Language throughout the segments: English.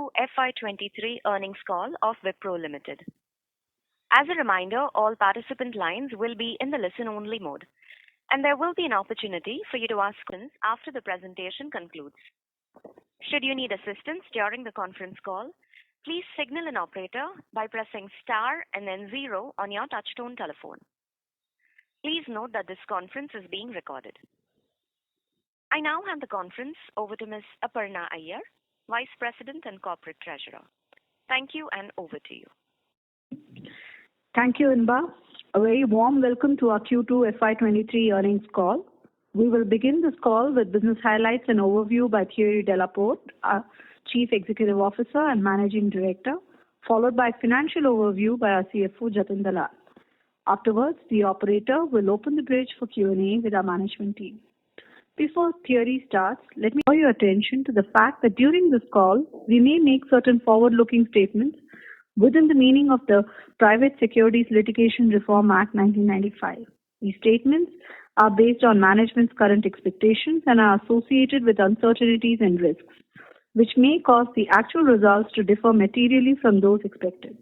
Q2FY23 earnings call of Wipro Limited. As a reminder, all participant lines will be in the listen-only mode, and there will be an opportunity for you to ask questions after the presentation concludes. Should you need assistance during the conference call, please signal an operator by pressing star and then 0 on your touchtone telephone. Please note that this conference is being recorded. I now hand the conference over to Ms. Aparna Iyer, Vice President and Corporate Treasurer. Thank you, and over to you. Thank you, Inba. A very warm welcome to our Q2 FY23 earnings call. We will begin this call with business highlights and overview by Thierry Delaporte, our Chief Executive Officer and Managing Director, followed by financial overview by our CFO, Jatin Dalal. Afterwards, the operator will open the bridge for Q&A with our management team. Before Thierry starts, let me draw your attention to the fact that during this call, we may make certain forward-looking statements within the meaning of the Private Securities Litigation Reform Act 1995. These statements are based on management's current expectations and are associated with uncertainties and risks, which may cause the actual results to differ materially from those expected.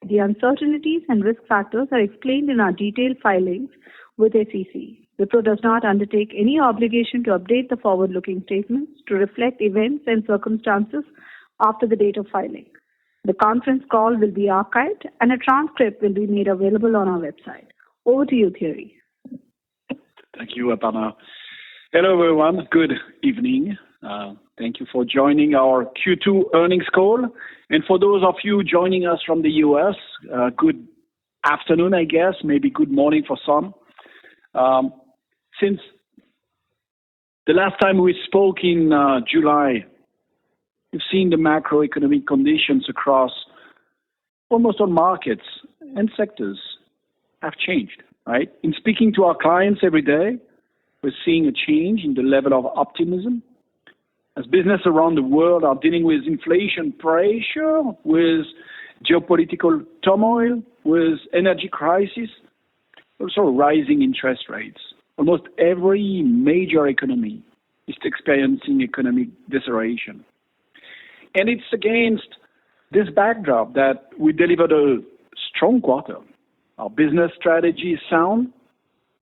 The uncertainties and risk factors are explained in our detailed filings with SEC. Wipro does not undertake any obligation to update the forward-looking statements to reflect events and circumstances after the date of filing. The conference call will be archived and a transcript will be made available on our website. Over to you, Thierry. Thank you, Aparna. Hello, everyone. Good evening. Thank you for joining our Q2 earnings call. And for those of you joining us from the U.S., good afternoon, I guess, maybe good morning for some. Since the last time we spoke in July, we've seen the macroeconomic conditions across almost all markets and sectors have changed, right? In speaking to our clients every day, we're seeing a change in the level of optimism as business around the world are dealing with inflation pressure, with geopolitical turmoil, with energy crisis, also rising interest rates. Almost every major economy is experiencing economic deceleration. And it's against this backdrop that we delivered a strong quarter. Our business strategy is sound,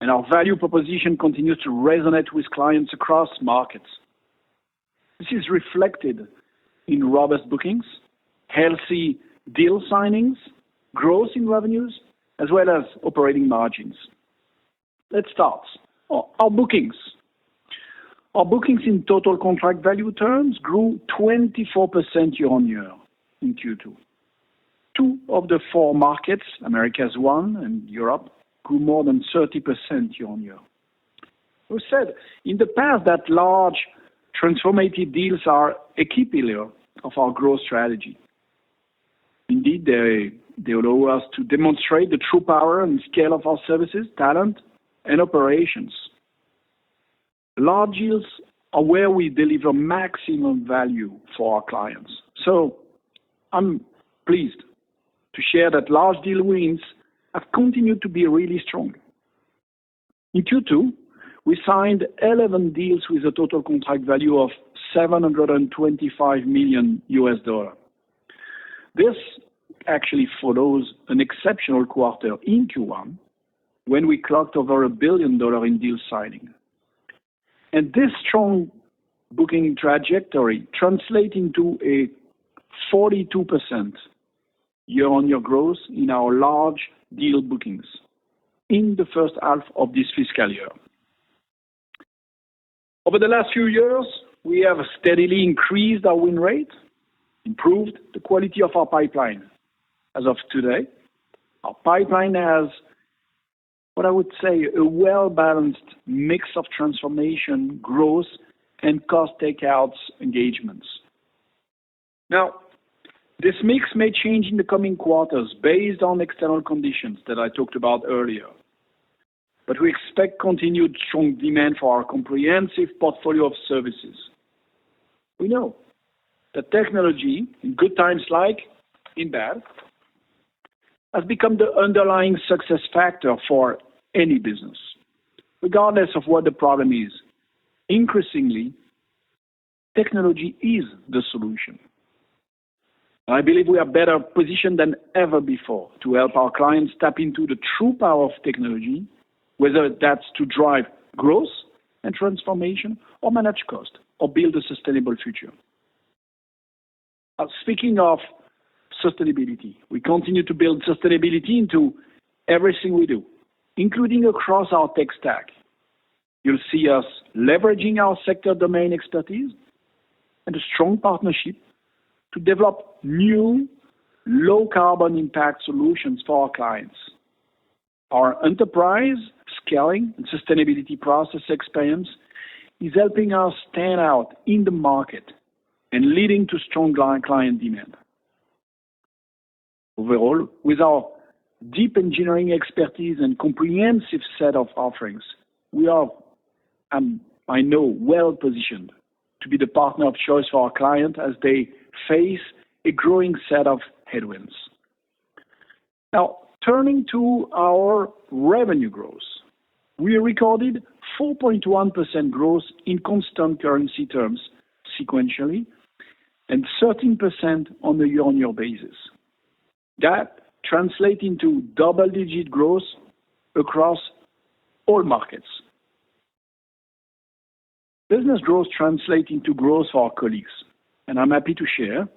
and our value proposition continues to resonate with clients across markets. This is reflected in robust bookings, healthy deal signings, growth in revenues, as well as operating margins. Let's start. Our bookings. Our bookings in total contract value terms grew 24% year-on-year in Q2. 2 of the 4 markets, Americas 1 and Europe, grew more than 30% year-on-year. We said in the past that large transformative deals are a key pillar of our growth strategy. Indeed, they allow us to demonstrate the true power and scale of our services, talent, and operations. Large deals are where we deliver maximum value for our clients. So I'm pleased to share that large deal wins have continued to be really strong. In Q2, we signed 11 deals with a total contract value of $725 million. This actually follows an exceptional quarter in Q1 when we clocked over $1 billion in deal signing. And this strong booking trajectory translates into a 42% year-on-year growth in our large deal bookings in the first half of this fiscal year. Over the last few years, we have steadily increased our win rate, improved the quality of our pipeline. As of today, our pipeline has what I would say a well-balanced mix of transformation, growth, and cost takeouts engagements. Now, this mix may change in the coming quarters based on external conditions that I talked about earlier. But we expect continued strong demand for our comprehensive portfolio of services. We know that technology, in good times like in bad, has become the underlying success factor for any business, regardless of what the problem is. Increasingly, technology is the solution. I believe we are better positioned than ever before to help our clients tap into the true power of technology, whether that's to drive growth and transformation, or manage cost, or build a sustainable future. Speaking of sustainability, we continue to build sustainability into everything we do, including across our tech stack. You'll see us leveraging our sector domain expertise and a strong partnership to develop new low-carbon impact solutions for our clients. Our enterprise scaling and sustainability process experience is helping us stand out in the market and leading to strong client demand. Overall, with our deep engineering expertise and comprehensive set of offerings, we are, I know, well positioned to be the partner of choice for our client as they face a growing set of headwinds. Now, turning to our revenue growth, we recorded 4.1% growth in constant currency terms sequentially and 13% on a year-on-year basis. That translates into double-digit growth across all markets. Business growth translates into growth for our colleagues, and I'm happy to share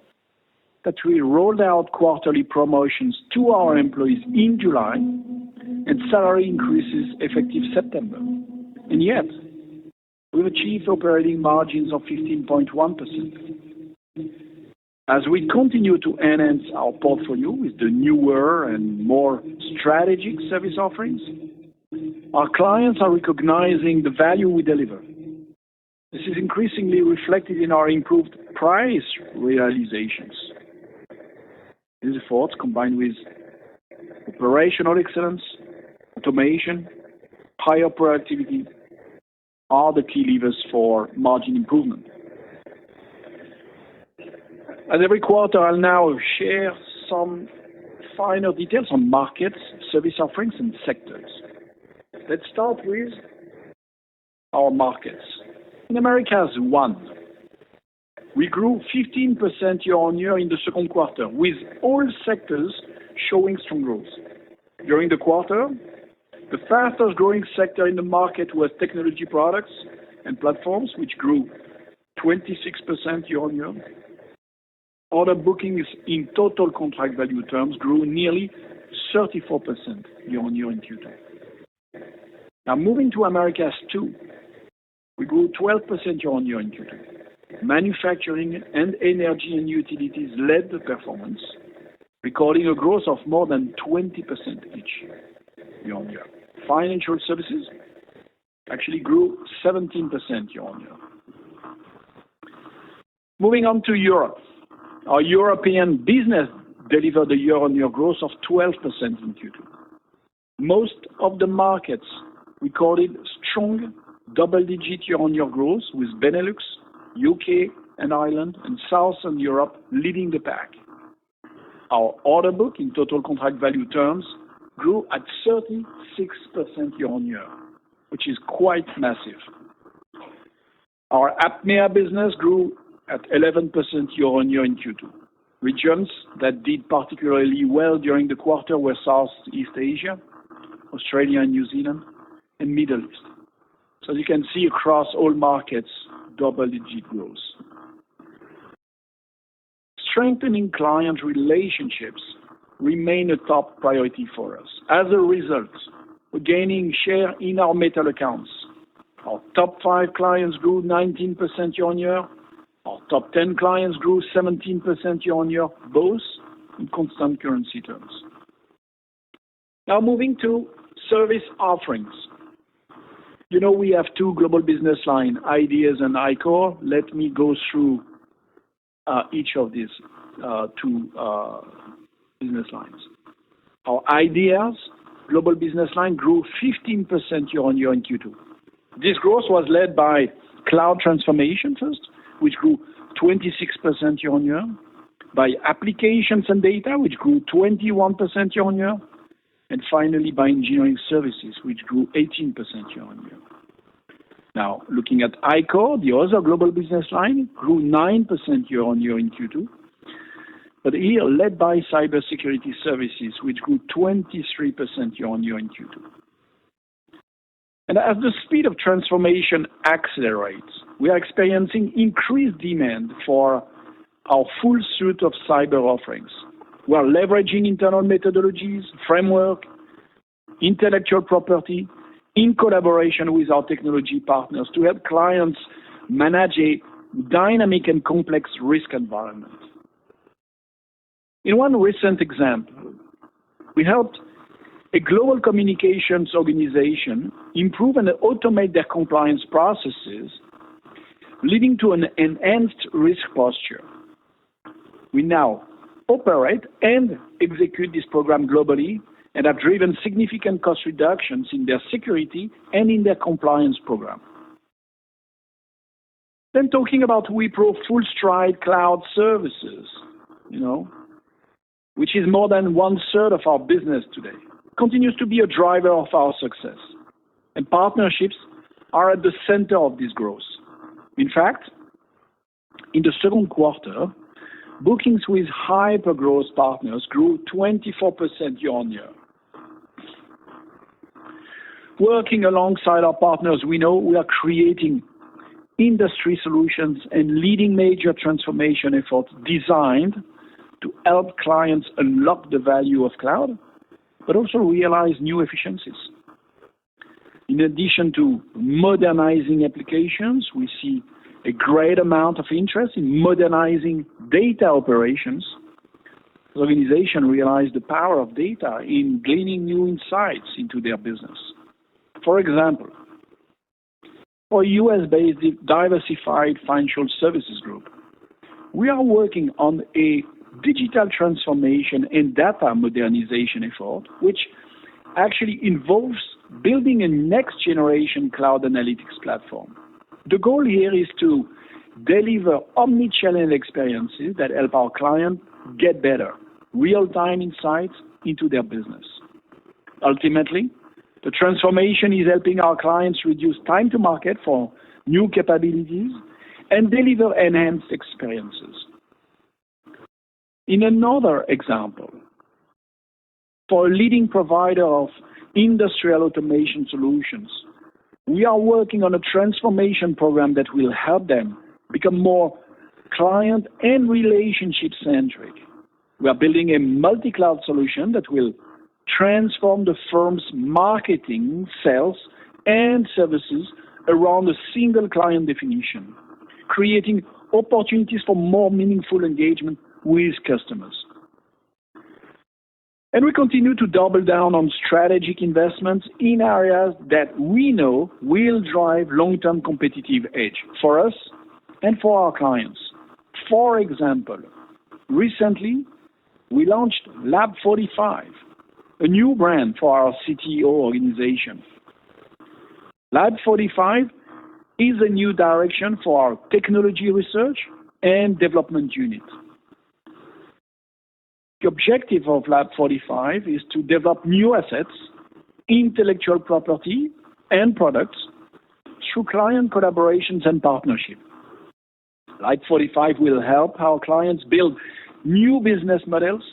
that we rolled out quarterly promotions to our employees in July and salary increases effective September. And yet, we've achieved operating margins of 15.1%. As we continue to enhance our portfolio with the newer and more strategic service offerings, our clients are recognizing the value we deliver. This is increasingly reflected in our improved price realizations. These efforts, combined with operational excellence, automation, higher productivity, are the key levers for margin improvement. As every quarter, I'll now share some finer details on markets, service offerings, and sectors. Let's start with our markets. In Americas 1, we grew 15% year-on-year in the second quarter, with all sectors showing strong growth. During the quarter, the fastest growing sector in the market was technology products and platforms, which grew 26% year-on-year. Order bookings in total contract value terms grew nearly 34% year-on-year in Q2. Now moving to Americas 2, we grew 12% year-on-year in Q2. Manufacturing and energy and utilities led the performance, recording a growth of more than 20% each year-on-year. Financial services actually grew 17% year-on-year. Moving on to Europe. Our European business delivered a year-on-year growth of 12% in Q2. Most of the markets recorded strong double-digit year-on-year growth, with Benelux, UK and Ireland, and Southern Europe leading the pack. Our order book in total contract value terms grew at 36% year-on-year, which is quite massive. Our APMEA business grew at 11% year-on-year in Q2. Regions that did particularly well during the quarter were Southeast Asia, Australia and New Zealand, and Middle East. So as you can see, across all markets, double-digit growth. Strengthening client relationships remain a top priority for us. As a result, we're gaining share in our metal accounts. Our top 5 clients grew 19% year-on-year. Our top 10 clients grew 17% year-on-year, both in constant currency terms. Now moving to service offerings. You know, we have 2 global business lines, Ideas and iCore. Let me go through each of these 2 business lines. Our Ideas global business line grew 15% year-on-year in Q2. This growth was led by cloud transformation first, which grew 26% year-on-year, by applications and data, which grew 21% year-on-year, and finally by engineering services, which grew 18% year-on-year. Now, looking at iCore, the other global business line, grew 9% year-on-year in Q2. but here led by cybersecurity services, which grew 23% year-on-year in Q2. And as the speed of transformation accelerates, we are experiencing increased demand for our full suite of cyber offerings. We are leveraging internal methodologies, framework, intellectual property, in collaboration with our technology partners to help clients manage a dynamic and complex risk environment. In one recent example, we helped a global communications organization improve and automate their compliance processes, leading to an enhanced risk posture. We now operate and execute this program globally and have driven significant cost reductions in their security and in their compliance program. Then talking about Wipro Full Stride Cloud Services, which is more than 1/3 of our business today, continues to be a driver of our success. And partnerships are at the center of this growth. In fact, in the second quarter, bookings with hyper-growth partners grew 24% year-on-year. Working alongside our partners, we know we are creating industry solutions and leading major transformation efforts designed to help clients unlock the value of cloud, but also realize new efficiencies. In addition to modernizing applications, we see a great amount of interest in modernizing data operations. The organization realized the power of data in gleaning new insights into their business. For example, for a US-based diversified financial services group, we are working on a digital transformation and data modernization effort, which actually involves building a next-generation cloud analytics platform. The goal here is to deliver omni-channel experiences that help our clients get better, real-time insights into their business. Ultimately, the transformation is helping our clients reduce time to market for new capabilities and deliver enhanced experiences. In another example, for a leading provider of industrial automation solutions, we are working on a transformation program that will help them become more client and relationship-centric. We are building a multi-cloud solution that will transform the firm's marketing, sales, and services around a single client definition, creating opportunities for more meaningful engagement with customers. And we continue to double down on strategic investments in areas that we know will drive long-term competitive edge for us and for our clients. For example, recently, we launched Lab 45, a new brand for our CTO organization. Lab 45 is a new direction for our technology research and development unit. The objective of Lab 45 is to develop new assets, intellectual property, and products through client collaborations and partnership. Lab 45 will help our clients build new business models,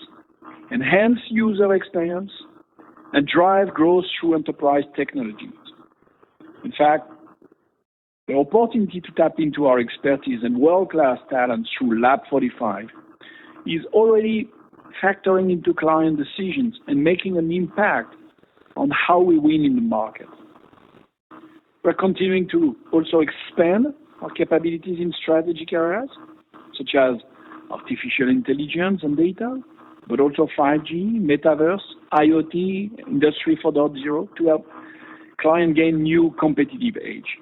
enhance user experience, and drive growth through enterprise technologies. In fact, the opportunity to tap into our expertise and world-class talent through Lab 45 is already factoring into client decisions and making an impact on how we win in the market. We're continuing to also expand our capabilities in strategic areas, such as artificial intelligence and data, but also 5G, metaverse, IoT, Industry 4.0 to help clients gain new competitive edge.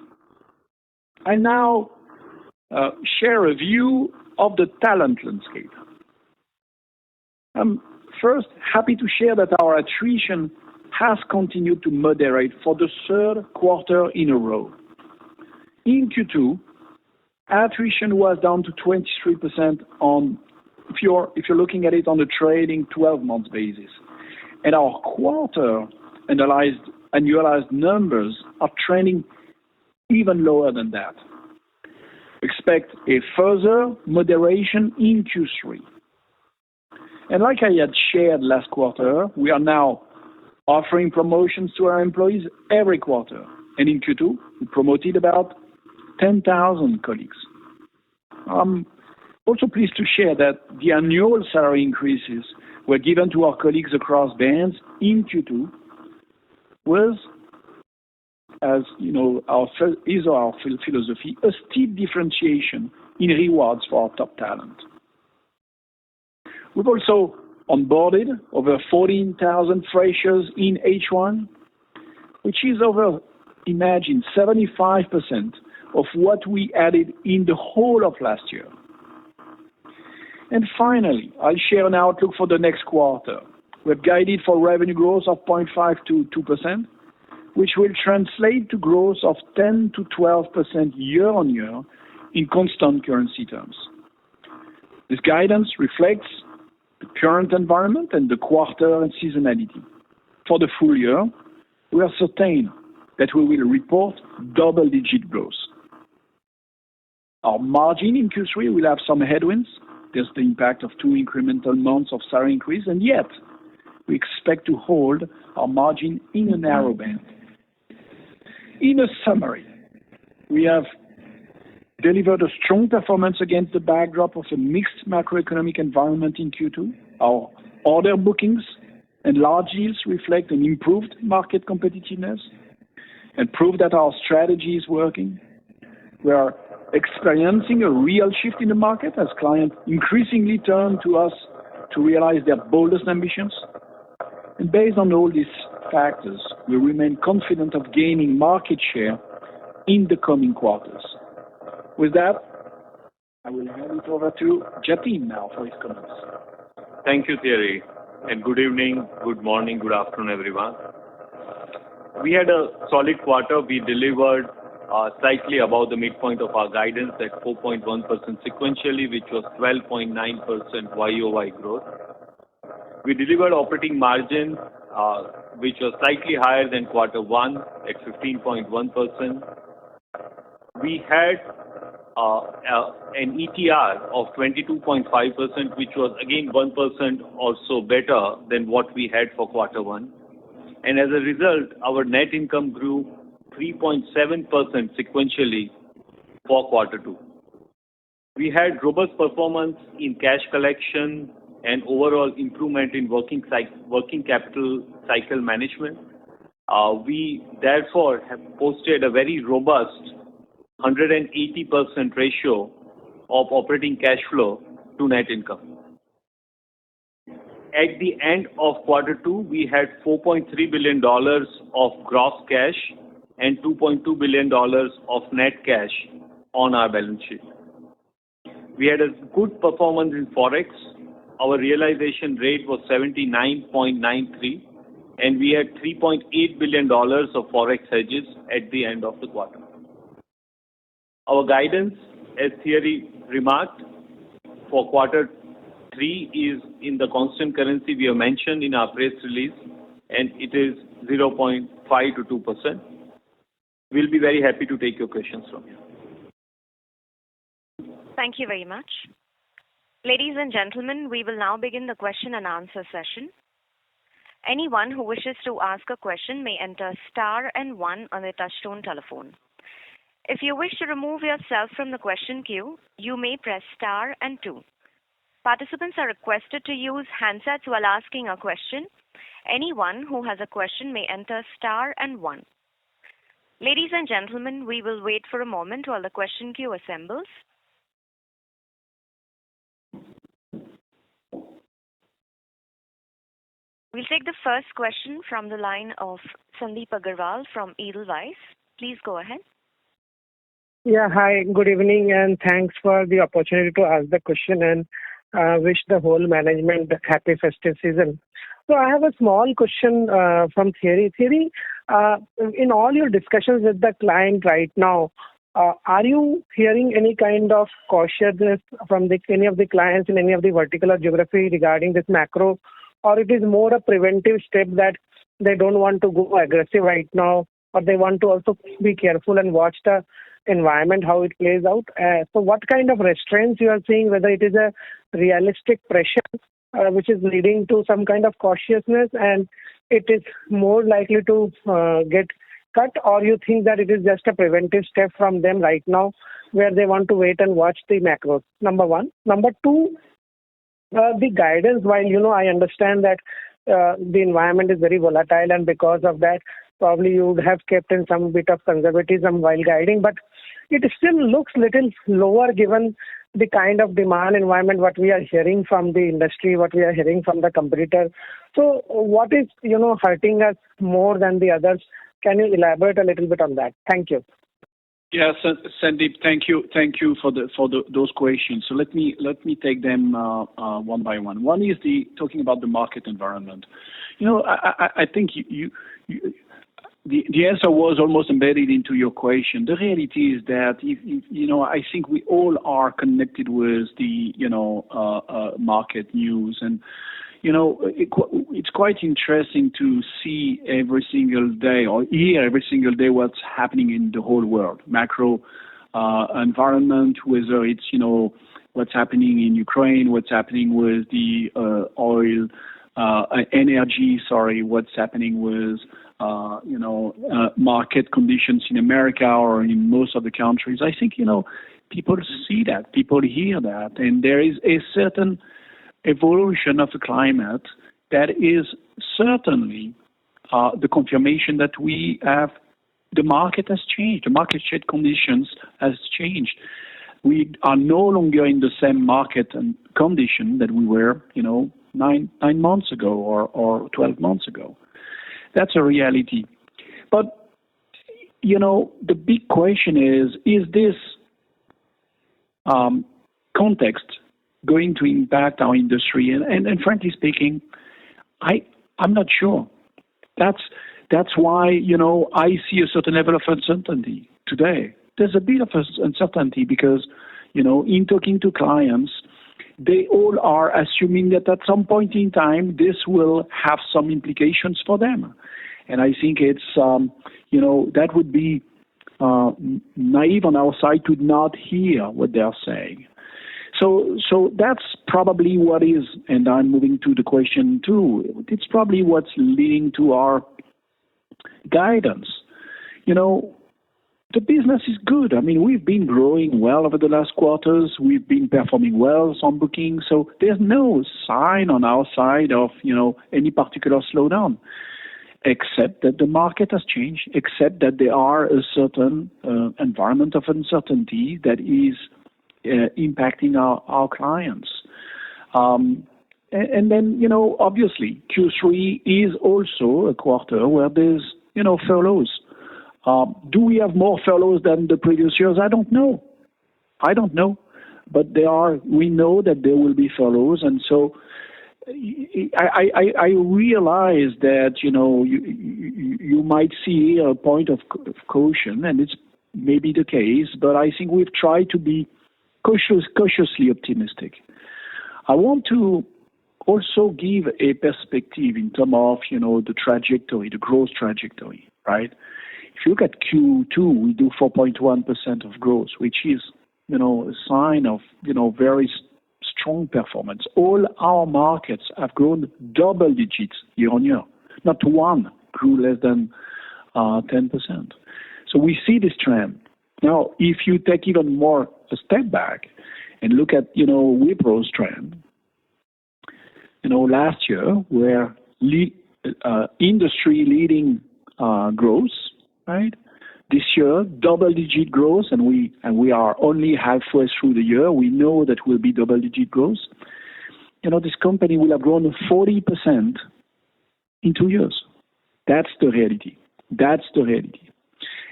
I now share a view of the talent landscape. I'm first happy to share that our attrition has continued to moderate for the third quarter in a row. In Q2, attrition was down to 23% if you're looking at it on a trailing 12-month basis. And our quarter annualized numbers are trending even lower than that. Expect a further moderation in Q3. And like I had shared last quarter, we are now offering promotions to our employees every quarter. And in Q2, we promoted about 10,000 colleagues. I'm also pleased to share that the annual salary increases were given to our colleagues across bands in Q2 was, as you know, our philosophy, a steep differentiation in rewards for our top talent. We've also onboarded over 14,000 freshers in H1, which is over, imagine, 75% of what we added in the whole of last year. And finally, I'll share an outlook for the next quarter. We've guided for revenue growth of 0.5 to 2%, which will translate to growth of 10 to 12% year on year in constant currency terms. This guidance reflects the current environment and the quarter and seasonality. For the full year, we are certain that we will report double-digit growth. Our margin in Q3 will have some headwinds. There's the impact of 2 incremental months of salary increase, and yet we expect to hold our margin in a narrow band. In a summary, we have delivered a strong performance against the backdrop of a mixed macroeconomic environment in Q2. Our order bookings and large deals reflect an improved market competitiveness and prove that our strategy is working. We are experiencing a real shift in the market as clients increasingly turn to us to realize their boldest ambitions. And based on all these factors, we remain confident of gaining market share in the coming quarters. With that, I will hand it over to Jatin now for his comments. Thank you, Thierry, and good evening, good morning, good afternoon, everyone. We had a solid quarter. We delivered slightly above the midpoint of our guidance at 4.1% sequentially, which was 12.9% YOY growth. We delivered operating margin, which was slightly higher than quarter one at 15.1%. We had an ETR of 22.5%, which was again 1% also better than what we had for quarter one. And as a result, our net income grew 3.7% sequentially for quarter two. We had robust performance in cash collection and overall improvement in working capital cycle management. We therefore have posted a very robust 180% ratio of operating cash flow to net income. At the end of quarter two, we had $4.3 billion of gross cash and $2.2 billion of net cash on our balance sheet. We had a good performance in Forex. Our realization rate was 79.93, and we had $3.8 billion of Forex hedges at the end of the quarter. Our guidance, as Thierry remarked, for quarter three is in the constant currency we have mentioned in our press release, and it is 0.5 to 2%. We'll be very happy to take your questions from you. Thank you very much. Ladies and gentlemen, we will now begin the question and answer session. Anyone who wishes to ask a question may enter star and 1 on their touchtone telephone. If you wish to remove yourself from the question queue, you may press star and 2. Participants are requested to use handsets while asking a question. Anyone who has a question may enter star and 1. Ladies and gentlemen, we will wait for a moment while the question queue assembles. We'll take the first question from the line of Sandeep Agarwal from Edelweiss. Please go ahead. Yeah, hi, good evening, and thanks for the opportunity to ask the question, and wish the whole management happy festive season. So I have a small question from Thierry. Thierry, in all your discussions with the client right now, are you hearing any kind of cautiousness from any of the clients in any of the vertical or geography regarding this macro, or it is more a preventive step that they don't want to go aggressive right now, or they want to also be careful and watch the environment, how it plays out? So what kind of restraints you are seeing, whether it is a realistic pressure which is leading to some kind of cautiousness, and it is more likely to get cut, or you think that it is just a preventive step from them right now where they want to wait and watch the macros? Number one. Number two, the guidance, while I understand that the environment is very volatile, and because of that, probably you would have kept in some bit of conservatism while guiding, but it still looks little lower given the kind of demand environment what we are hearing from the industry, what we are hearing from the competitor. So what is hurting us more than the others? Can you elaborate a little bit on that? Thank you. Yes, Sandeep, thank you for those questions. So let me take them one by one. One is talking about the market environment. I think the answer was almost embedded into your question. The reality is that I think we all are connected with the market news, and it's quite interesting to see every single day or hear every single day what's happening in the whole world, macro environment, whether it's what's happening in Ukraine, what's happening with the oil, energy. What's happening with market conditions in America or in most of the countries. I think people see that, people hear that, and there is a certain evolution of the climate that is certainly the confirmation that we have. The market has changed. The market share conditions has changed. We are no longer in the same market and condition that we were, 9 months ago or 12 months ago. That's a reality. But, the big question is this context going to impact our industry? And frankly speaking, I'm not sure. That's why, I see a certain level of uncertainty today. There's a bit of uncertainty because, in talking to clients, they all are assuming that at some point in time, this will have some implications for them. And I think it's, that would be naive on our side to not hear what they are saying. So that's probably what is, and I'm moving to the question two, it's probably what's leading to our guidance. The business is good. I mean, we've been growing well over the last quarters. We've been performing well on bookings. So there's no sign on our side of, any particular slowdown, except that the market has changed, except that there are a certain environment of uncertainty that is impacting our clients. And then, obviously, Q3 is also a quarter where there's, furloughs. Do we have more furloughs than the previous years? I don't know. But we know that there will be furloughs. And so I realize that, you might see a point of caution, and it's maybe the case, but I think we've tried to be cautiously optimistic. I want to also give a perspective in terms of, the trajectory, the growth trajectory, right? If you look at Q2, we do 4.1% of growth, which is, a sign of, very strong performance. All our markets have grown double digits year on year. Not one grew less than 10%. So we see this trend. Now, if you take even more a step back and look at, Wipro's trend, last year where industry leading growth, right? This year, double-digit growth, and we are only halfway through the year. We know that will be double-digit growth. This company will have grown 40% in 2 years. That's the reality.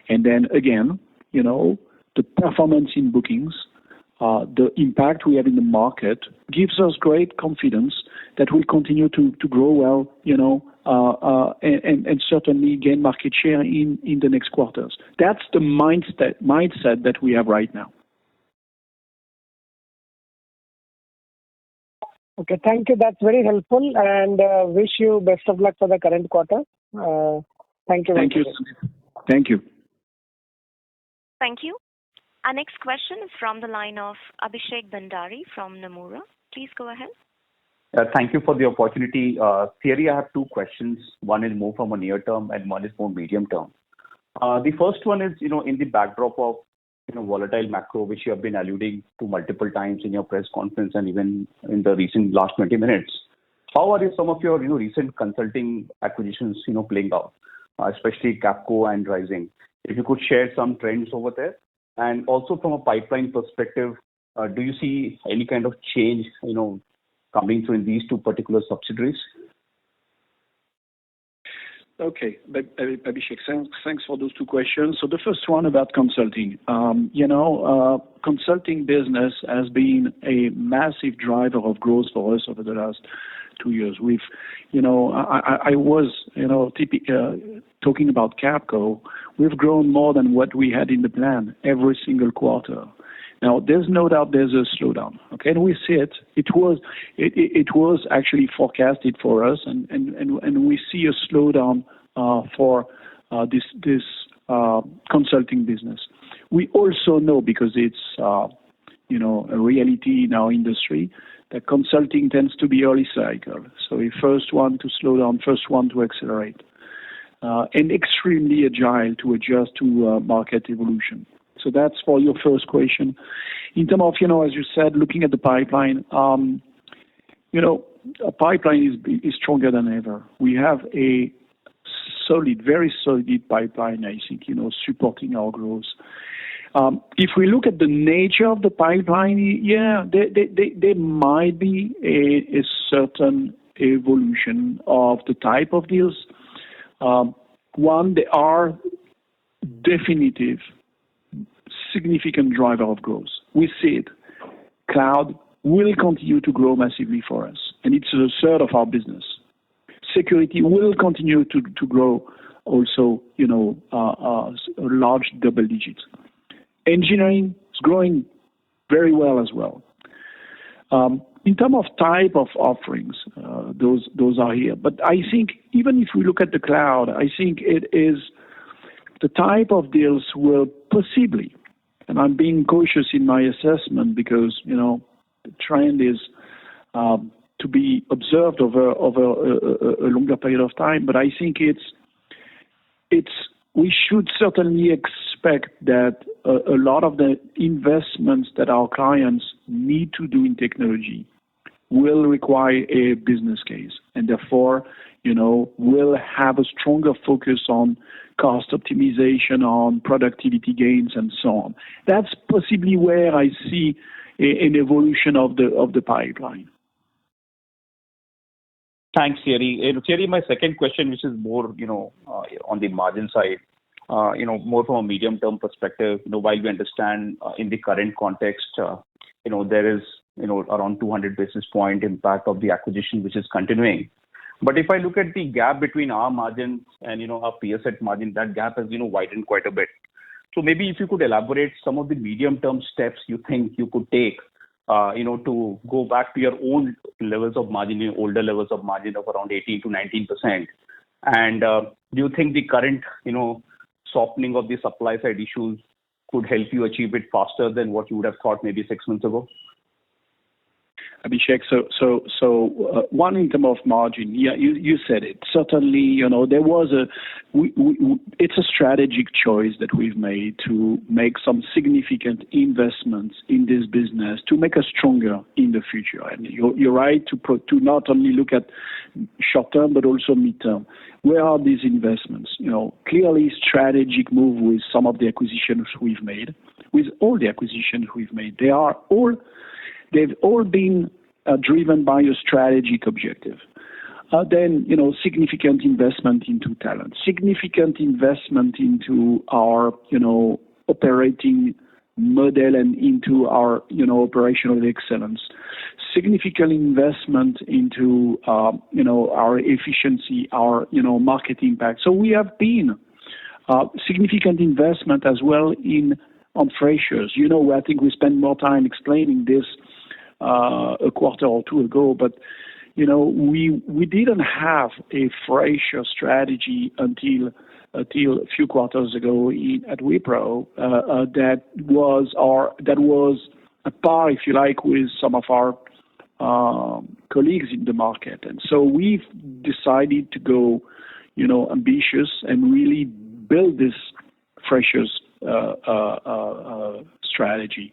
And then again, the performance in bookings, the impact we have in the market gives us great confidence that we'll continue to grow well, and certainly gain market share in the next quarters. That's the mindset that we have right now. Okay, thank you. That's very helpful, and wish you best of luck for the current quarter. Thank you. Thank you. Thank you. Thank you. Our next question is from the line of Abhishek Bhandari from Nomura. Please go ahead. Thank you for the opportunity. Thierry, I have two questions. One is more from a near term and one is more medium term. The first one is, in the backdrop of, volatile macro, which you have been alluding to multiple times in your press conference and even in the recent last 20 minutes. How are some of your, recent consulting acquisitions, playing out, especially Capco and Rising? If you could share some trends over there. And also from a pipeline perspective, do you see any kind of change, coming through in these two particular subsidiaries? Okay, Abhishek, thanks for those two questions. So the first one about consulting. Consulting business has been a massive driver of growth for us over the last 2 years. We've, I was, talking about Capco. We've grown more than what we had in the plan every single quarter. Now, there's no doubt there's a slowdown, okay? And we see it. It was actually forecasted for us, and we see a slowdown for this consulting business. We also know, because it's a reality in our industry, that consulting tends to be early cycle. So the first one to slow down, first one to accelerate, and extremely agile to adjust to market evolution. So that's for your first question. In terms of, as you said, looking at the pipeline, a pipeline is stronger than ever. We have a very solid pipeline, I think, supporting our growth. If we look at the nature of the pipeline, there might be a certain evolution of the type of deals. One, they are definitive significant driver of growth. We see it. Cloud will continue to grow massively for us, and it's a third of our business. Security will continue to grow also, a large double digits. Engineering is growing very well as well. In terms of type of offerings, those are here. But I think even if we look at the cloud, I think it is the type of deals will possibly, and I'm being cautious in my assessment because, the trend is to be observed over a longer period of time. But I think we should certainly expect that a lot of the investments that our clients need to do in technology will require a business case, and therefore, will have a stronger focus on cost optimization, on productivity gains, and so on. That's possibly where I see an evolution of the pipeline. Thanks, Thierry. Thierry, my second question, which is more, on the margin side, more from a medium-term perspective. While we understand in the current context, there is, around 200 basis point impact of the acquisition, which is continuing. But if I look at the gap between our margins and, our peer set margin, that gap has, widened quite a bit. So maybe if you could elaborate some of the medium-term steps you think you could take, to go back to your own levels of margin, older levels of margin of around 18 to 19%. And do you think the current, softening of the supply side issues could help you achieve it faster than what you would have thought maybe 6 months ago? Abhishek, so one in terms of margin, you said it. Certainly, there was it's a strategic choice that we've made to make some significant investments in this business to make us stronger in the future. And you're right to not only look at short term but also midterm. Where are these investments? Clearly strategic move with some of the acquisitions we've made. With all the acquisitions we've made, they've all been driven by a strategic objective. Then, significant investment into talent, significant investment into our, operating model and into our, operational excellence, significant investment into, our efficiency, our, market impact. So we have been significant investment as well on freshers. I think we spent more time explaining this a quarter or two ago, but we didn't have a fresher strategy until a few quarters ago at Wipro that was a par, if you like, with some of our colleagues in the market. And so we've decided to go, ambitious and really build this freshers strategy.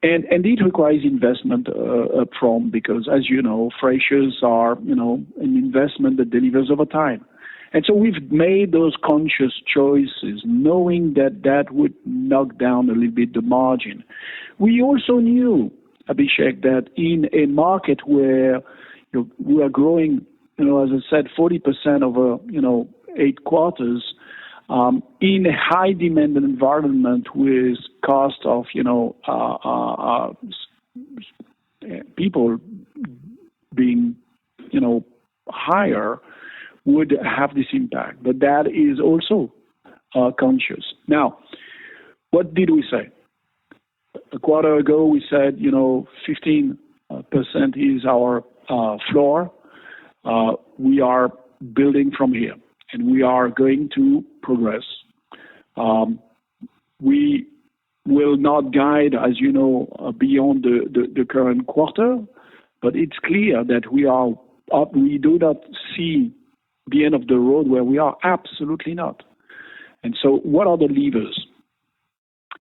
And it requires investment up front because, as you know, freshers are, an investment that delivers over time. And so we've made those conscious choices, knowing that would knock down a little bit the margin. We also knew, Abhishek, that in a market where we are growing, as I said, 40% over, 8 quarters, in a high demand environment with cost of, people being, higher, would have this impact. But that is also conscious. Now, what did we say? A quarter ago, we said, 15% is our floor. We are building from here, and we are going to progress. We will not guide, as you know, beyond the current quarter, but it's clear that we do not see the end of the road where we are. Absolutely not. And so what are the levers?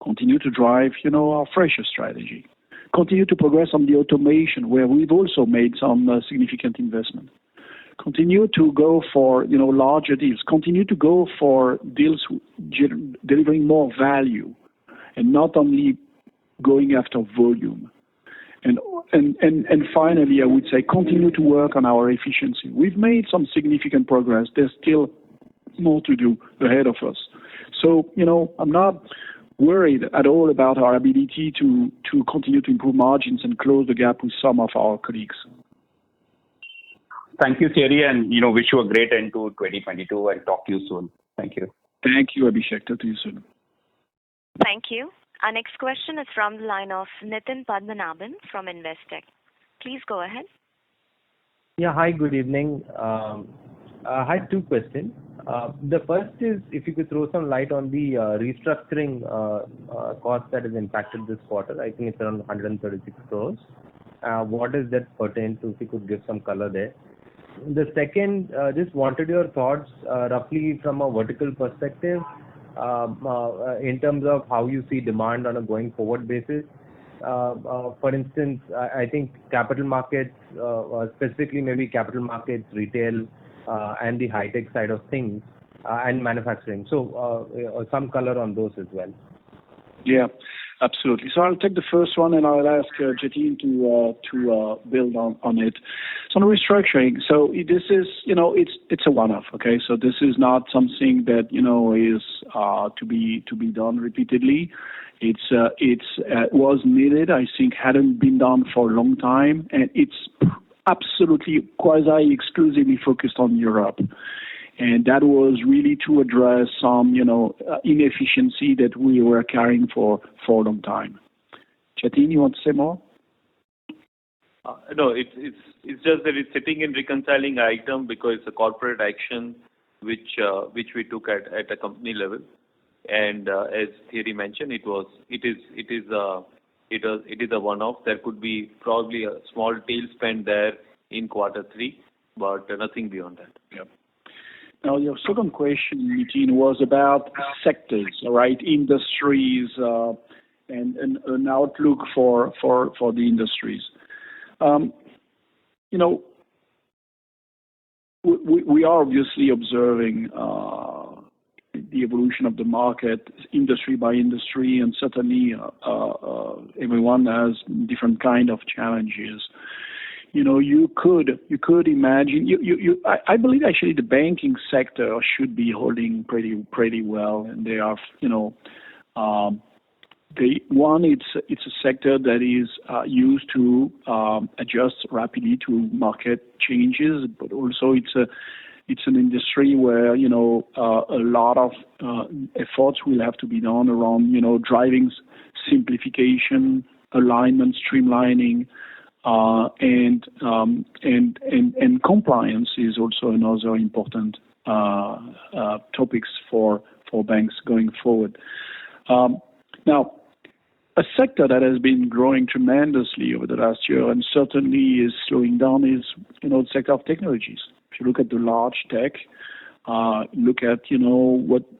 Continue to drive, our fresher strategy. Continue to progress on the automation, where we've also made some significant investment. Continue to go for, larger deals. Continue to go for deals delivering more value and not only going after volume. And finally, I would say continue to work on our efficiency. We've made some significant progress. There's still more to do ahead of us. So, I'm not worried at all about our ability to continue to improve margins and close the gap with some of our colleagues. Thank you, Thierry, and wish you a great end to 2022 and talk to you soon. Thank you. Thank you, Abhishek. Talk to you soon. Thank you. Our next question is from the line of Nitin Padmanabhan from Investec. Please go ahead. Yeah, hi, good evening. I had 2 questions. The first is if you could throw some light on the restructuring cost that is impacted this quarter. I think it's around 136 crores. What does that pertain to? If you could give some color there. The second, just wanted your thoughts roughly from a vertical perspective in terms of how you see demand on a going forward basis. For instance, I think capital markets, specifically maybe capital markets, retail, and the high-tech side of things, and manufacturing. So some color on those as well. Yeah, absolutely. So I'll take the first one, and I'll ask Jatin to build on it. So on restructuring, so this is, it's a one-off. Okay, so this is not something that is to be done repeatedly. It was needed. I think hadn't been done for a long time, and it's absolutely quasi exclusively focused on Europe. And that was really to address some, inefficiency that we were carrying for a long time. Jatin, you want to say more? No, it's just that it's sitting in reconciling item because it's a corporate action which we took at a company level. And as Thierry mentioned, it is a one-off. There could be probably a small tail spend there in quarter 3, but nothing beyond that. Yeah. Now, your second question, Nitin, was about sectors, right? Industries and an outlook for the industries. We are obviously observing the evolution of the market, industry by industry, and certainly everyone has different kind of challenges. You could imagine. I believe actually the banking sector should be holding pretty well, and they are. It's a sector that is used to adjust rapidly to market changes, but also it's an industry where a lot of efforts will have to be done around driving simplification, alignment, streamlining. And compliance is also another important topics for banks going forward. Now, a sector that has been growing tremendously over the last year and certainly is slowing down is, the sector of technologies. If you look at the large tech, look at,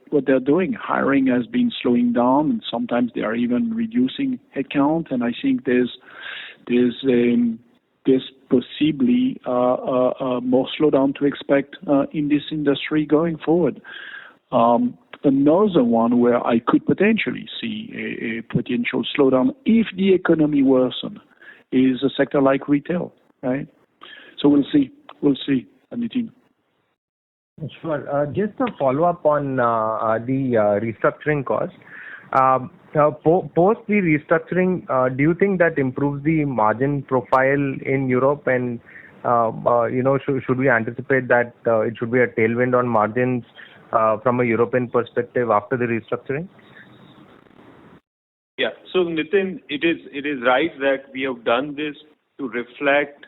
what they're doing. Hiring has been slowing down, and sometimes they are even reducing headcount. And I think there's possibly more slowdown to expect in this industry going forward. Another one where I could potentially see a potential slowdown if the economy worsen is a sector like retail, right? So we'll see, Nitin. Sure. Just a follow-up on the restructuring cost. Post the restructuring, do you think that improves the margin profile in Europe? And, should we anticipate that it should be a tailwind on margins from a European perspective after the restructuring? Yeah. So, Nitin, it is right that we have done this to reflect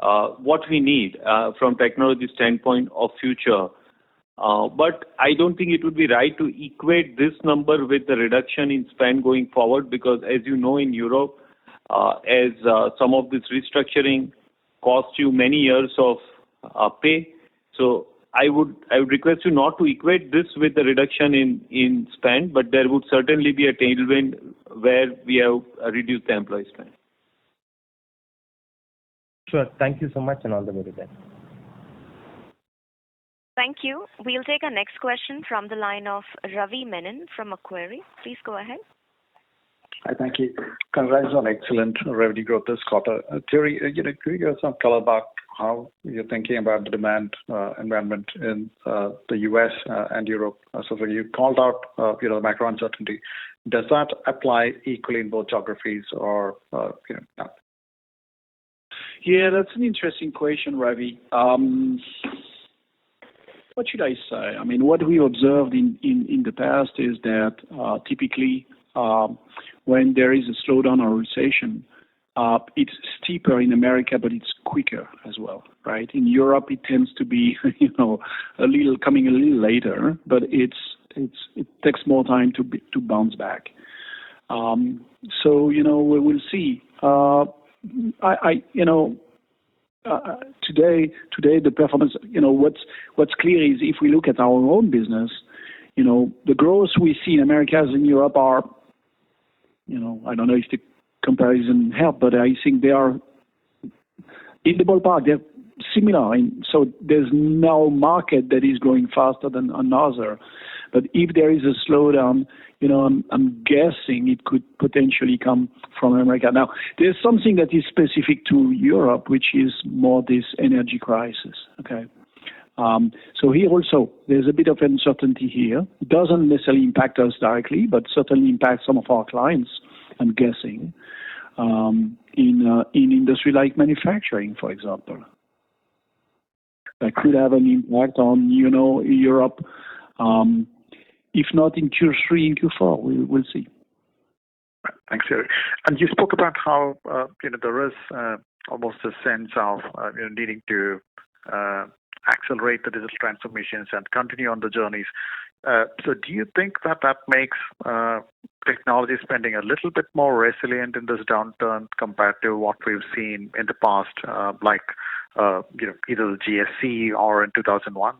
what we need from technology standpoint of future. But I don't think it would be right to equate this number with the reduction in spend going forward, because as you know, in Europe, as some of this restructuring costs you many years of pay. So I would request you not to equate this with the reduction in spend, but there would certainly be a tailwind where we have reduced the employee spend. Sure. Thank you so much, and all the very best. Thank you. We'll take our next question from the line of Ravi Menon from Macquarie. Please go ahead. Hi, thank you. Congrats on excellent revenue growth this quarter. Thierry, could you give us some color about how you're thinking about the demand environment in the US and Europe? So you called out, the macro uncertainty. Does that apply equally in both geographies, or not? Yeah, that's an interesting question, Ravi. What should I say? I mean, what we observed in the past is that typically when there is a slowdown or recession, it's steeper in America, but it's quicker as well, right? In Europe, it tends to be, coming a little later, but it takes more time to bounce back. So we will see. Today the performance, what's clear is if we look at our own business, the growth we see in Americas and Europe are, I don't know if the comparison help, but I think they are in the ballpark. They're similar, and so there's no market that is growing faster than another. But if there is a slowdown, I'm guessing it could potentially come from America. Now, there's something that is specific to Europe, which is more this energy crisis. Okay, so here also there's a bit of uncertainty here. It doesn't necessarily impact us directly, but certainly impacts some of our clients, I'm guessing, in industry like manufacturing, for example. That could have an impact on Europe. If not in Q3, in Q4, we'll see. Thanks, Thierry. And you spoke about how there is almost a sense of needing to accelerate the digital transformations and continue on the journeys. So do you think that makes technology spending a little bit more resilient in this downturn compared to what we've seen in the past, like either the GFC or in 2001?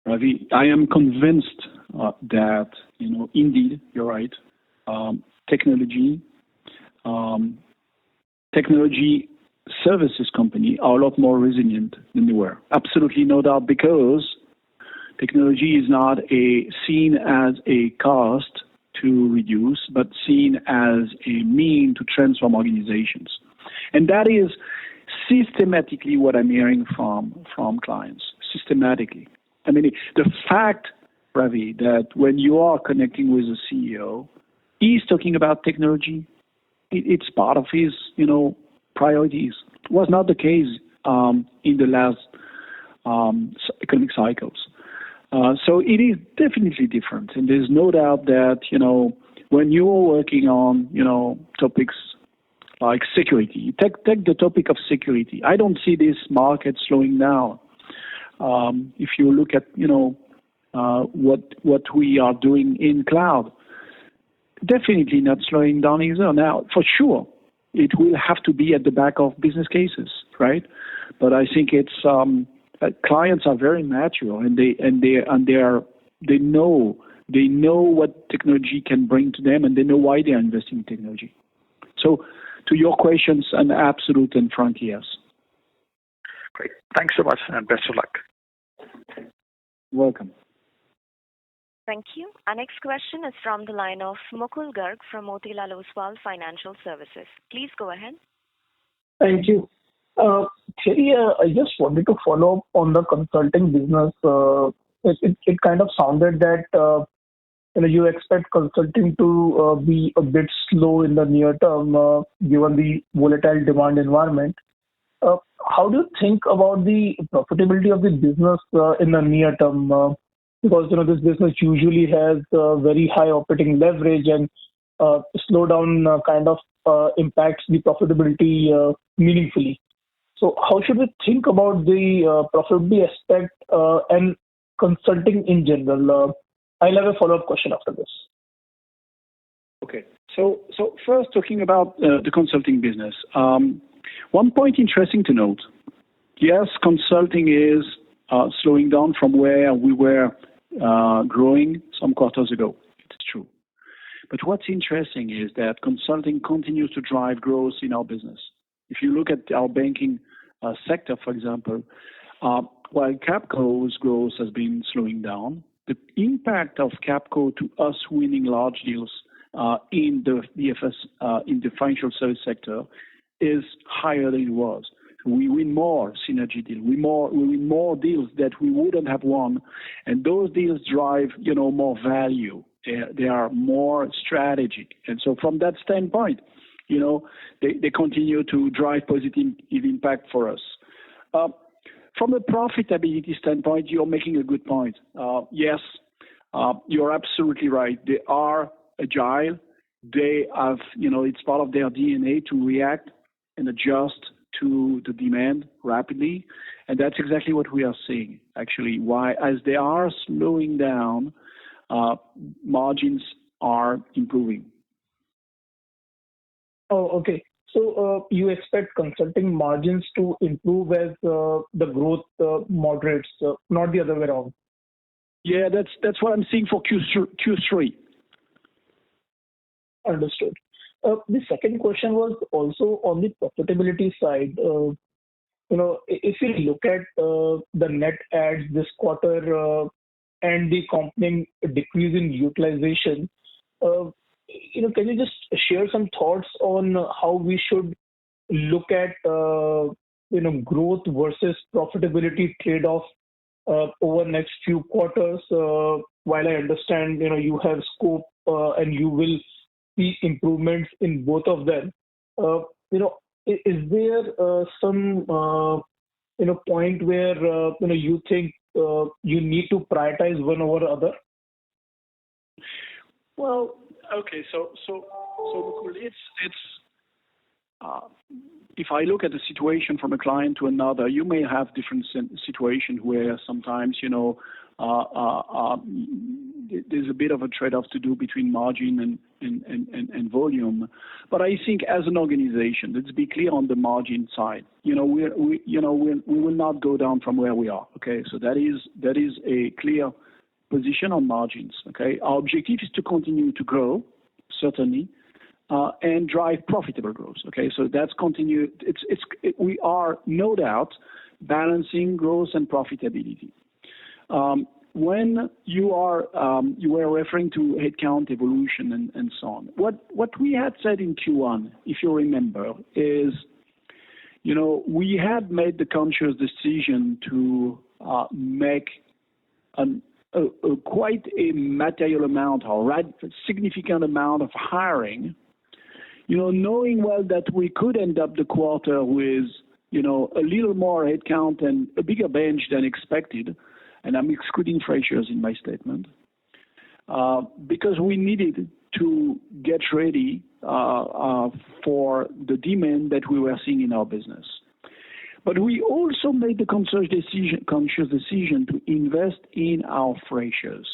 Ravi, I am convinced that indeed you're right. Technology services company are a lot more resilient than they were. Absolutely no doubt, because technology is not seen as a cost to reduce, but seen as a mean to transform organizations. And that is systematically what I'm hearing from clients, systematically. I mean, the fact, Ravi, that when you are connecting with a CEO, he's talking about technology, it's part of his, priorities. It was not the case in the last economic cycles. So it is definitely different. And there's no doubt that, when you are working on, topics like security, take the topic of security. I don't see this market slowing down. If you look at, what we are doing in cloud, definitely not slowing down either. Now, for sure, it will have to be at the back of business cases, right? But I think it's clients are very mature, and they know what technology can bring to them, and they know why they are investing in technology. So, to your questions, an absolute and frank yes. Great. Thanks so much, and best of luck. Welcome. Thank you. Our next question is from the line of Mukul Garg from Motilal Oswal Financial Services. Please go ahead. Thank you. Thierry, I just wanted to follow up on the consulting business. It kind of sounded that you expect consulting to be a bit slow in the near term, given the volatile demand environment. How do you think about the profitability of the business in the near term? Because this business usually has very high operating leverage, and slowdown kind of impacts the profitability meaningfully. So how should we think about the profitability aspect and consulting in general? I'll have a follow-up question after this. Okay. So first, talking about the consulting business. One point interesting to note. Yes, consulting is slowing down from where we were growing some quarters ago. It's true. But what's interesting is that consulting continues to drive growth in our business. If you look at our banking sector, for example, while Capco's growth has been slowing down, the impact of Capco to us winning large deals in the BFS, in the financial service sector, is higher than it was. We win more synergy deals. We win more deals that we wouldn't have won, and those deals drive more value. They are more strategic, and so from that standpoint, they continue to drive positive impact for us. From a profitability standpoint, you're making a good point. Yes, you're absolutely right. They are agile. They have, it's part of their DNA to react and adjust to the demand rapidly. And that's exactly what we are seeing, actually. Why? As they are slowing down, margins are improving. Oh, okay. So you expect consulting margins to improve as the growth moderates, not the other way around? Yeah, that's what I'm seeing for Q3. Understood. The second question was also on the profitability side. If you look at the net adds this quarter and the accompanying decrease in utilization, can you just share some thoughts on how we should look at growth versus profitability trade-off over next few quarters? While I understand you have scope and you will see improvements in both of them, is there some point where you think you need to prioritize one over other? Well, okay, so it's if I look at the situation from a client to another, you may have different situations where sometimes there's a bit of a trade-off to do between margin and volume. But I think as an organization, let's be clear on the margin side. We will not go down from where we are. Okay, so that is a clear position on margins. Okay, our objective is to continue to grow, certainly, and drive profitable growth. Okay, so that's continue. We are no doubt balancing growth and profitability. When you were referring to headcount evolution and so on. What we had said in Q1, if you remember, is we had made the conscious decision to make quite a material amount or significant amount of hiring, knowing well that we could end up the quarter with a little more headcount and a bigger bench than expected. And I'm excluding freshers in my statement, because we needed to get ready for the demand that we were seeing in our business. But we also made the conscious decision to invest in our freshers.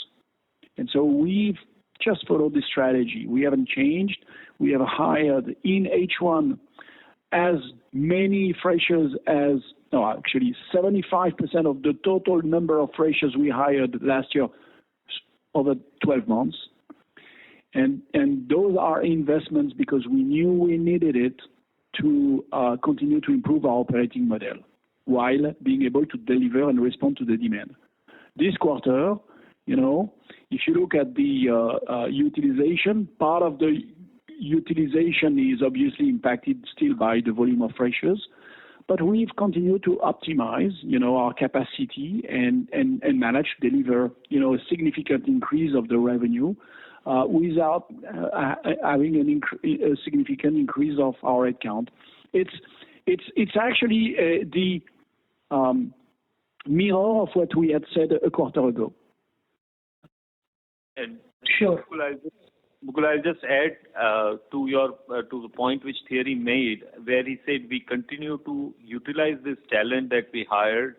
And so we've just followed this strategy. We haven't changed. We have hired in H1 as many freshers as, no, actually 75% of the total number of freshers we hired last year over 12 months. And those are investments because we knew we needed it to continue to improve our operating model while being able to deliver and respond to the demand. This quarter, if you look at the utilization, part of the utilization is obviously impacted still by the volume of freshers, but we've continued to optimize, our capacity and manage to deliver, a significant increase of the revenue without having a significant increase of our headcount. It's actually the mirror of what we had said a quarter ago. And Sure. Mukul, I'll just add to the point which Thierry made, where he said we continue to utilize this talent that we hired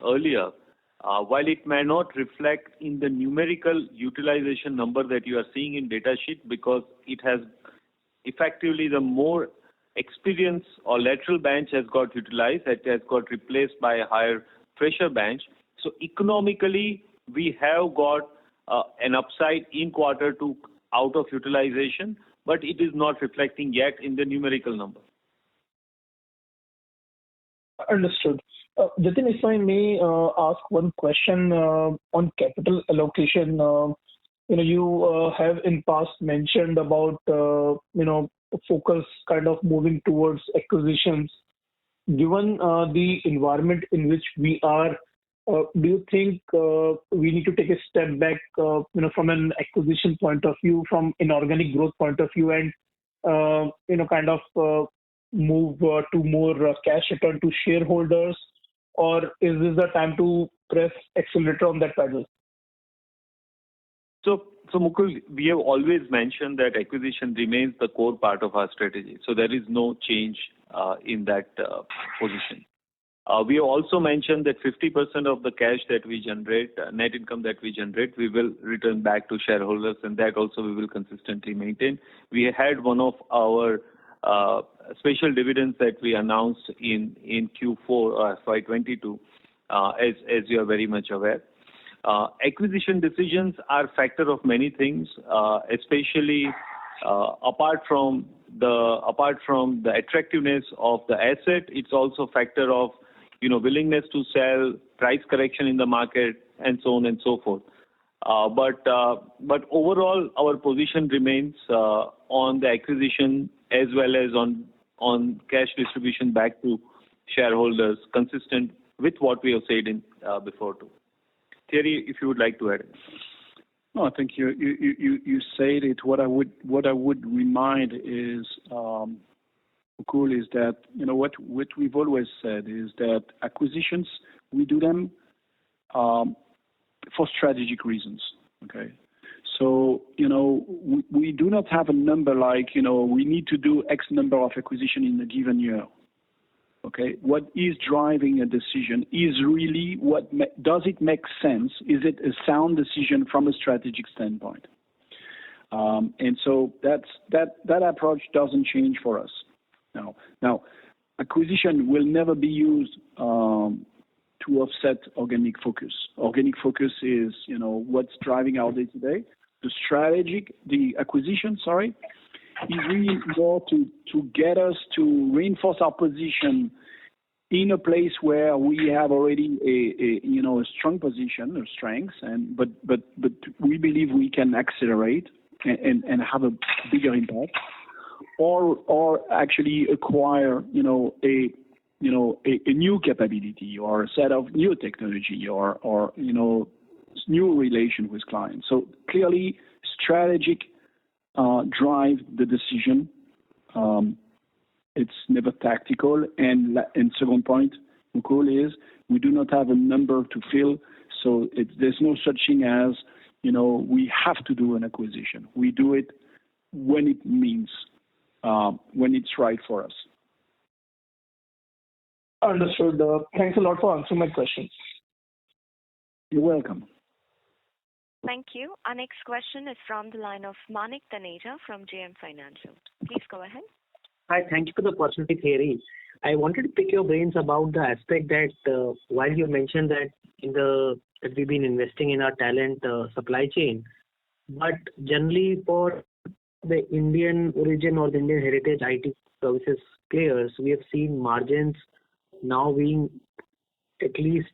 earlier. While it may not reflect in the numerical utilization number that you are seeing in data sheet, because it has effectively the more experience or lateral bench has got utilized, it has got replaced by a higher fresher bench. So economically, we have got an upside in quarter two out of utilization, but it is not reflecting yet in the numerical number. Understood. Jatin, if I may ask one question on capital allocation. You have in past mentioned about focus kind of moving towards acquisitions. Given the environment in which we are, do you think we need to take a step back, from an acquisition point of view, from inorganic growth point of view, and move to more cash return to shareholders, or is this the time to press accelerator on that pedal? So Mukul, we have always mentioned that acquisition remains the core part of our strategy. So there is no change in that position. We have also mentioned that 50% of the cash that we generate, net income that we generate, we will return back to shareholders, and that also we will consistently maintain. We had one of our special dividends that we announced in Q4 FY22, as you are very much aware. Acquisition decisions are a factor of many things, especially apart from the attractiveness of the asset. It's also a factor of willingness to sell, price correction in the market, and so on and so forth. But overall, our position remains on the acquisition as well as on cash distribution back to shareholders, consistent with what we have said in before too. Thierry, if you would like to add. No, I think you said it. What I would remind is, Mukul, is that what we've always said is that acquisitions, we do them for strategic reasons. Okay, so we do not have a number like we need to do X number of acquisition in a given year. Okay, what is driving a decision is really does it make sense? Is it a sound decision from a strategic standpoint? And so that approach doesn't change for us. Now, acquisition will never be used to offset organic focus. Organic focus is what's driving our day to day. The acquisition, is really more to get us to reinforce our position in a place where we have already a strong position or strengths, but we believe we can accelerate and have a bigger impact, or actually acquire a new capability or a set of new technology or new relation with clients. So clearly, strategic drive the decision. It's never tactical. And second point, Mukul, is we do not have a number to fill, so there's no such thing as we have to do an acquisition. We do it when it means when it's right for us. Understood. Thanks a lot for answering my questions. You're welcome. Thank you. Our next question is from the line of Manik Taneja from JM Financial. Please go ahead. Hi, thank you for the opportunity, Thierry. I wanted to pick your brains about the aspect that while you mentioned that that we've been investing in our talent supply chain, but generally for the Indian origin or the Indian heritage IT services players, we have seen margins now being at least,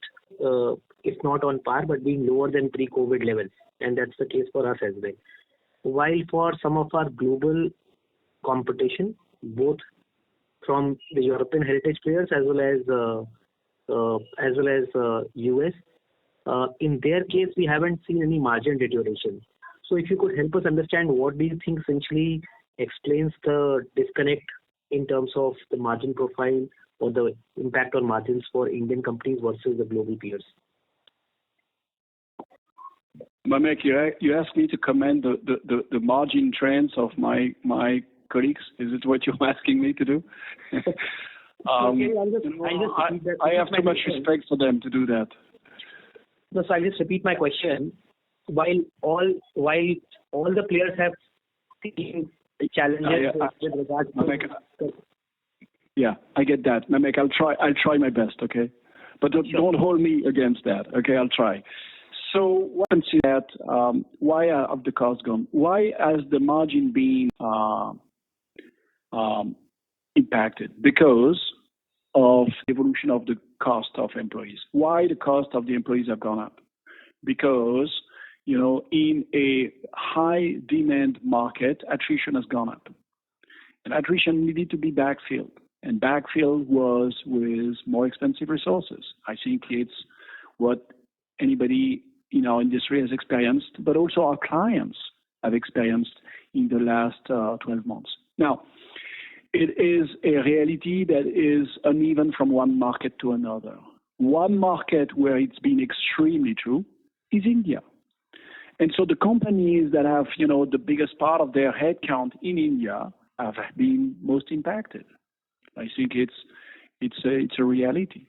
if not on par, but being lower than pre-COVID levels. And that's the case for us as well. While for some of our global competition, both from the European heritage players as well as US, in their case, we haven't seen any margin deterioration. So if you could help us understand, what do you think essentially explains the disconnect in terms of the margin profile or the impact on margins for Indian companies versus the global peers? Mamek, you asked me to comment the margin trends of my colleagues. Is it what you're asking me to do? I have too much respect for them to do that. No, so I'll just repeat my question. While all the players have seen challenges with regards to... Mamek, yeah, I get that. Mamek, I'll try my best, okay? But don't hold me against that, okay? I'll try. So what I'm saying that why have the costs gone? Why has the margin been impacted? Because of the evolution of the cost of employees. Why the cost of the employees have gone up? Because, in a high demand market, attrition has gone up. And attrition needed to be backfilled. And backfill was with more expensive resources. I think it's what anybody in our industry has experienced, but also our clients have experienced in the last 12 months. Now, it is a reality that is uneven from one market to another. One market where it's been extremely true is India. And so the companies that have, the biggest part of their headcount in India have been most impacted. I think it's a reality.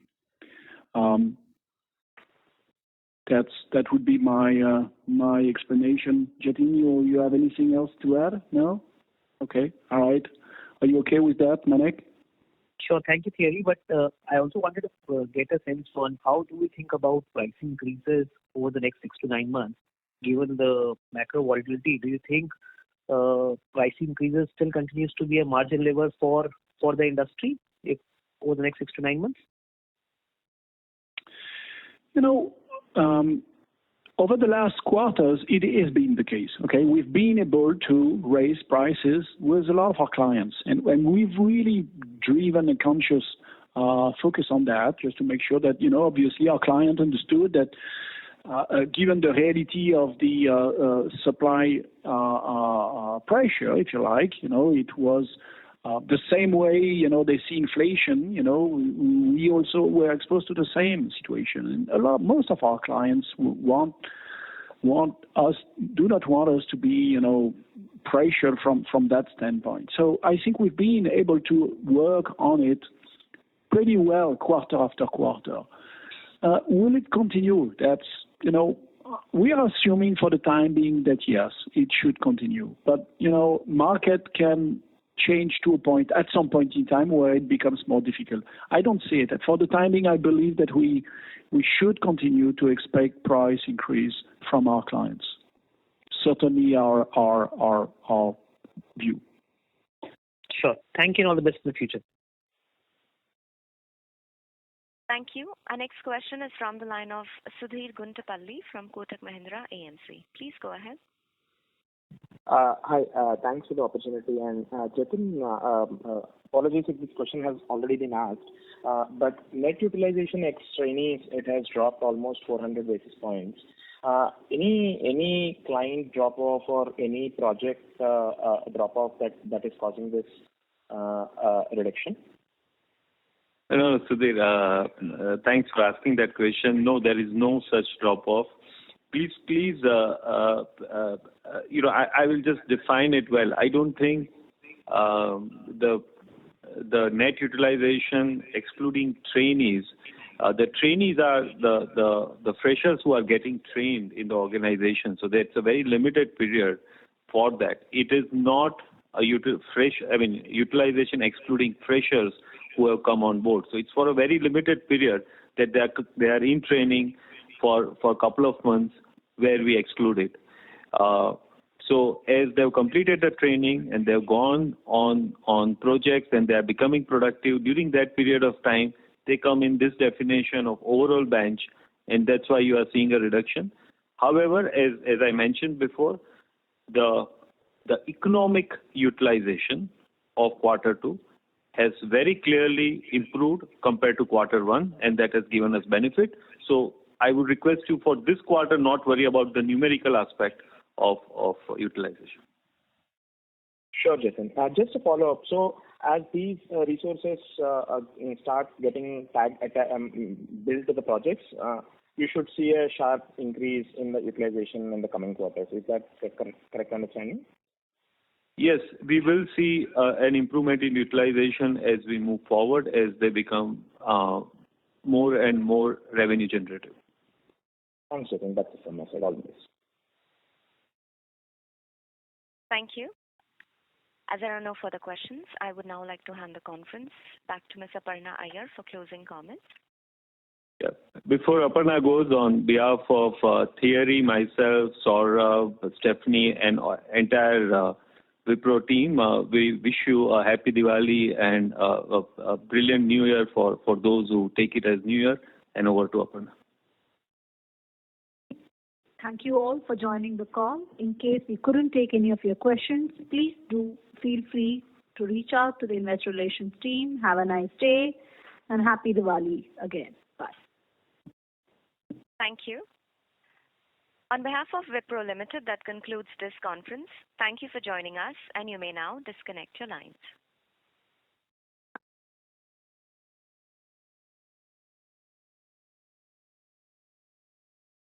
That would be my explanation. Jatin, you have anything else to add? No? Okay. All right. Are you okay with that, Manek? Sure. Thank you, Thierry. But I also wanted to get a sense on how do we think about price increases over the next 6 to 9 months, given the macro volatility. Do you think price increases still continues to be a margin lever for the industry over the next 6 to 9 months? Over the last quarters, it has been the case. Okay, we've been able to raise prices with a lot of our clients, and we've really driven a conscious focus on that, just to make sure that obviously our client understood that given the reality of the supply pressure, if you like, it was the same way they see inflation. We also were exposed to the same situation, and most of our clients do not want us to be pressured from that standpoint. So I think we've been able to work on it pretty well quarter after quarter. Will it continue? That's we are assuming for the time being that yes, it should continue. But market can change to a point at some point in time where it becomes more difficult. I don't see it. For the time being, I believe that we should continue to expect price increase from our clients. Certainly our view. Sure. Thank you and all the best in the future. Thank you. Our next question is from the line of Sudheer Guntupalli from Kotak Mahindra AMC. Please go ahead. Hi, thanks for the opportunity. And Jatin, apologies if this question has already been asked, but net utilization ex trainees, it has dropped almost 400 basis points. Any client drop off or any project drop off that is causing this reduction? No, Sudhir, thanks for asking that question. No, there is no such drop off. Please, I will just define it well. I don't think the net utilization, excluding trainees, The trainees are the freshers who are getting trained in the organization. So that's a very limited period for that. It is not a utilization excluding freshers who have come on board. So it's for a very limited period that they are in training for a couple of months where we exclude it. So as they've completed the training and they've gone on projects and they are becoming productive during that period of time, they come in this definition of overall bench, and that's why you are seeing a reduction. However, as I mentioned before, the economic utilization of quarter two has very clearly improved compared to quarter one, and that has given us benefit. So I would request you for this quarter not worry about the numerical aspect of utilization. Sure, Jatin. Just to follow up, so as these resources start getting built to the projects, you should see a sharp increase in the utilization in the coming quarters. Is that correct understanding? Yes, we will see an improvement in utilization as we move forward, as they become more and more revenue generative. Thanks, Jatin. That's it from my side. All the best. Thank you. As there are no further questions, I would now like to hand the conference back to Ms. Aparna Iyer for closing comments. Yeah. Before Aparna goes, on behalf of Thierry, myself, Saurabh, Stephanie, and entire Wipro team, we wish you a happy Diwali and a brilliant New Year for those who take it as New Year. And over to Aparna. Thank you all for joining the call. In case we couldn't take any of your questions, please do feel free to reach out to the Investor Relations team. Have a nice day and happy Diwali again. Bye. Thank you. On behalf of Wipro Limited, that concludes this conference. Thank you for joining us, and you may now disconnect your lines.